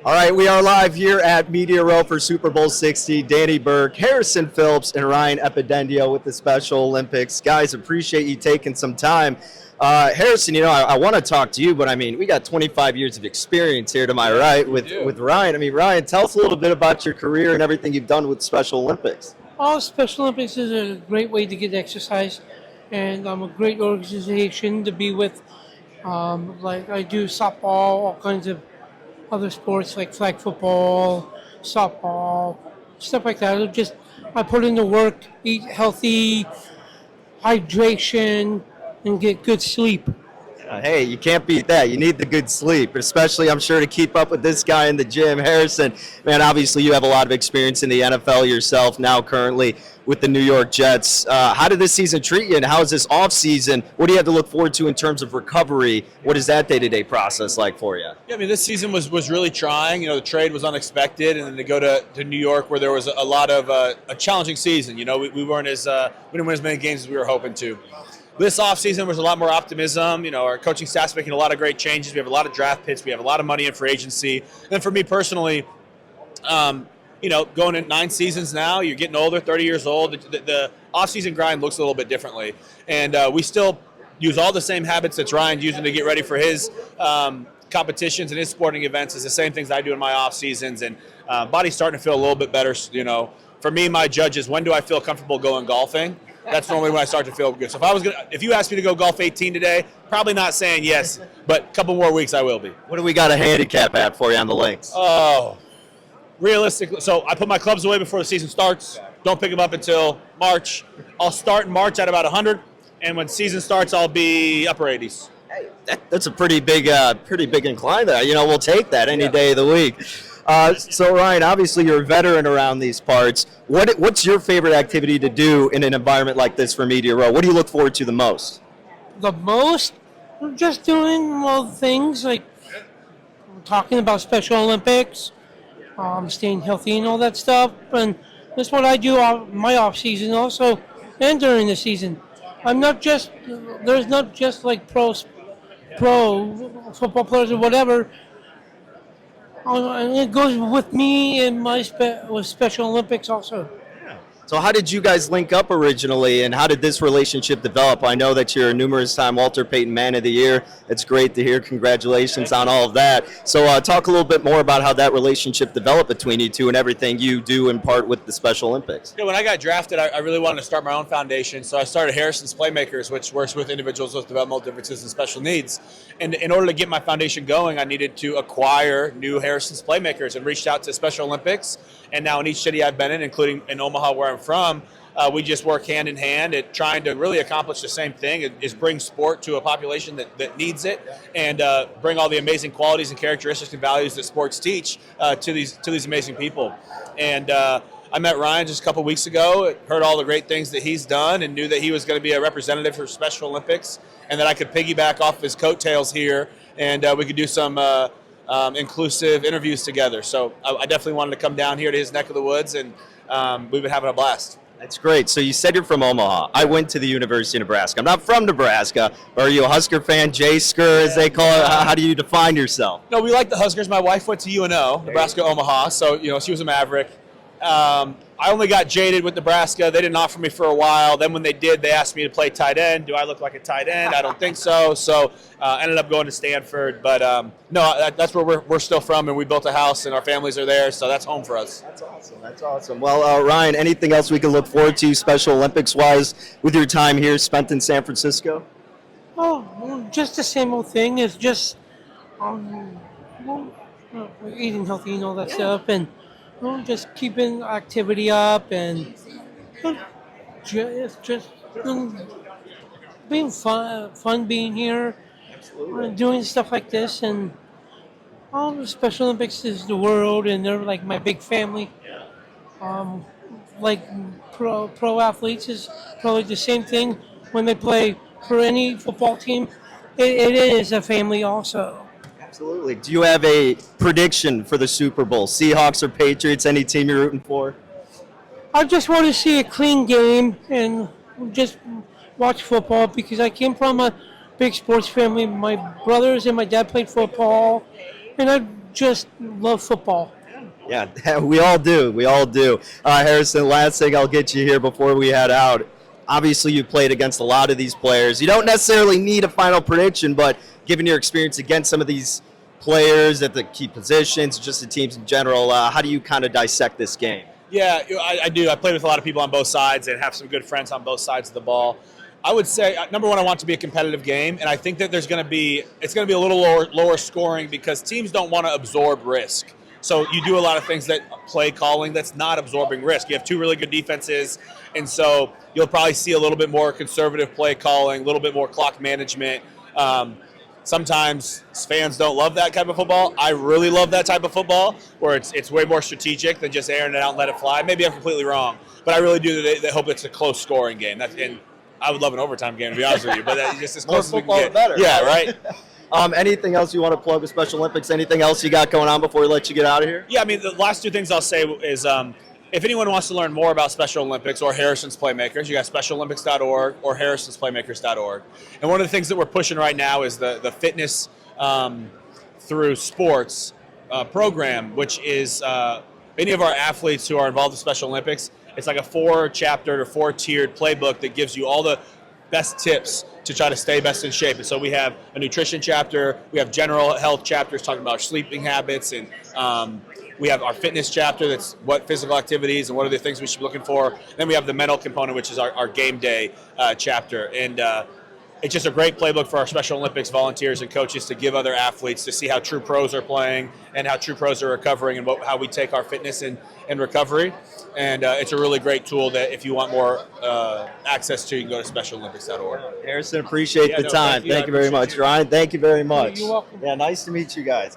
All right, we are live here at Media Row for Super Bowl 60. Danny Burke, Harrison Phillips, and Ryan Epidendio with the Special Olympics. Guys, appreciate you taking some time. Harrison, I want to talk to you, but I mean, we got 25 years of experience here to my right with Ryan. I mean, Ryan, tell us a little bit about your career and everything you've done with Special Olympics. Special Olympics is a great way to get exercise, and a great organization to be with. Like I do softball, all kinds of other sports like flag football, softball, stuff like that. I put in the work, eat healthy, hydration, and get good sleep. Hey, you can't beat that. You need the good sleep, especially, I'm sure, to keep up with this guy in the gym. Harrison, man, obviously you have a lot of experience in the NFL yourself, now currently with the New York Jets. How did this season treat you, and how is this offseason? What do you have to look forward to in terms of recovery? What is that day-to-day process like for you? Yeah, I mean, this season was really trying. The trade was unexpected, and then to go to New York where there was a lot of a challenging season. We didn't win as many games as we were hoping to. This offseason was a lot more optimism. Our coaching staff's making a lot of great changes. We have a lot of draft picks. We have a lot of money in free agency. And for me personally, going in 9 seasons now, you're getting older, 30 years old. The offseason grind looks a little bit differently. And we still use all the same habits that Ryan's using to get ready for his competitions and his sporting events. It's the same things I do in my off seasons. And body's starting to feel a little bit better. For me, my judge is, when do I feel comfortable going golfing? That's normally when I start to feel good. So if you asked me to go golf 18 today, probably not saying yes, but a couple more weeks I will be. What do we got a handicap at for you on the links? Oh, realistically, so I put my clubs away before the season starts. Don't pick them up until March. I'll start in March at about 100, and when season starts, I'll be upper 80s. Hey, that's a pretty big incline there. We'll take that any day of the week. So Ryan, obviously you're a veteran around these parts. What's your favorite activity to do in an environment like this for Media Row? What do you look forward to the most? The most? Just doing things like talking about Special Olympics, staying healthy and all that stuff. And that's what I do my off season also, and during the season. There's not just like pro football players or whatever. And it goes with me and with Special Olympics also. So how did you guys link up originally, and how did this relationship develop? I know that you're a numerous-time Walter Payton Man of the Year. It's great to hear. Congratulations on all of that. So talk a little bit more about how that relationship developed between you two and everything you do in part with the Special Olympics. Yeah, when I got drafted, I really wanted to start my own foundation. So I started Harrison's Playmakers, which works with individuals with developmental differences and special needs. And in order to get my foundation going, I needed to acquire new Harrison's Playmakers, and reached out to Special Olympics. And now in each city I've been in, including in Omaha where I'm from, we just work hand in hand at trying to really accomplish the same thing, is bring sport to a population that needs it, and bring all the amazing qualities and characteristics and values that sports teach to these amazing people. And I met Ryan just a couple weeks ago, heard all the great things that he's done, and knew that he was going to be a representative for Special Olympics, and that I could piggyback off his coattails here, and we could do some inclusive interviews together. So I definitely wanted to come down here to his neck of the woods, and we've been having a blast. That's great. So you said you're from Omaha. I went to the University of Nebraska. I'm not from Nebraska. Are you a Husker fan, J-Skur, as they call it? How do you define yourself? No, we like the Huskers. My wife went to UNO, Nebraska, Omaha, so she was a Maverick. I only got jaded with Nebraska. They didn't offer me for a while. Then when they did, they asked me to play tight end. Do I look like a tight end? I don't think so. So ended up going to Stanford. But no, that's where we're still from, and we built a house, and our families are there. So that's home for us. That's awesome. That's awesome. Well, Ryan, anything else we can look forward to Special Olympics-wise with your time here spent in San Francisco? Oh, just the same old thing. It's just eating healthy and all that stuff, and just keeping activity up, and it's just being fun being here. Absolutely. Doing stuff like this, and all the Special Olympics is the world, and they're like my big family. Like pro athletes is probably the same thing when they play for any football team. It is a family also. Absolutely. Do you have a prediction for the Super Bowl? Seahawks or Patriots? Any team you're rooting for? I just want to see a clean game and just watch football, because I came from a big sports family. My brothers and my dad played football, and I just love football. Yeah, we all do. We all do. Harrison, last thing I'll get you here before we head out. Obviously, you played against a lot of these players. You don't necessarily need a final prediction, but given your experience against some of these players at the key positions, just the teams in general, how do you kind of dissect this game? Yeah, I do. I played with a lot of people on both sides and have some good friends on both sides of the ball. I would say, number one, I want it to be a competitive game, and I think that it's going to be a little lower scoring because teams don't want to absorb risk. So you do a lot of things that play calling that's not absorbing risk. You have two really good defenses, and so you'll probably see a little bit more conservative play calling, a little bit more clock management. Sometimes fans don't love that type of football. I really love that type of football where it's way more strategic than just airing it out and let it fly. Maybe I'm completely wrong, but I really do they hope it's a close scoring game. And I would love an overtime game, to be honest with you, but that's just as close as we can get. Better. Yeah, right? Anything else you want to plug with Special Olympics? Anything else you got going on before we let you get out of here? Yeah, I mean, the last two things I'll say is if anyone wants to learn more about Special Olympics or Harrison's Playmakers, you got SpecialOlympics.org or Harrison'sPlaymakers.org. And one of the things that we're pushing right now is the fitness through sports program, which is any of our athletes who are involved in Special Olympics. It's like a 4-chapter or 4-tiered playbook that gives you all the best tips to try to stay best in shape. And so we have a nutrition chapter, we have general health chapters talking about our sleeping habits, and we have our fitness chapter that's what physical activities and what are the things we should be looking for. Then we have the mental component, which is our game day chapter. And it's just a great playbook for our Special Olympics volunteers and coaches to give other athletes to see how true pros are playing and how true pros are recovering and how we take our fitness and recovery. And it's a really great tool that if you want more access to, you can go to SpecialOlympics.org. Harrison, appreciate the time. Thank you very much. Ryan, thank you very much. You're welcome. Yeah, nice to meet you guys.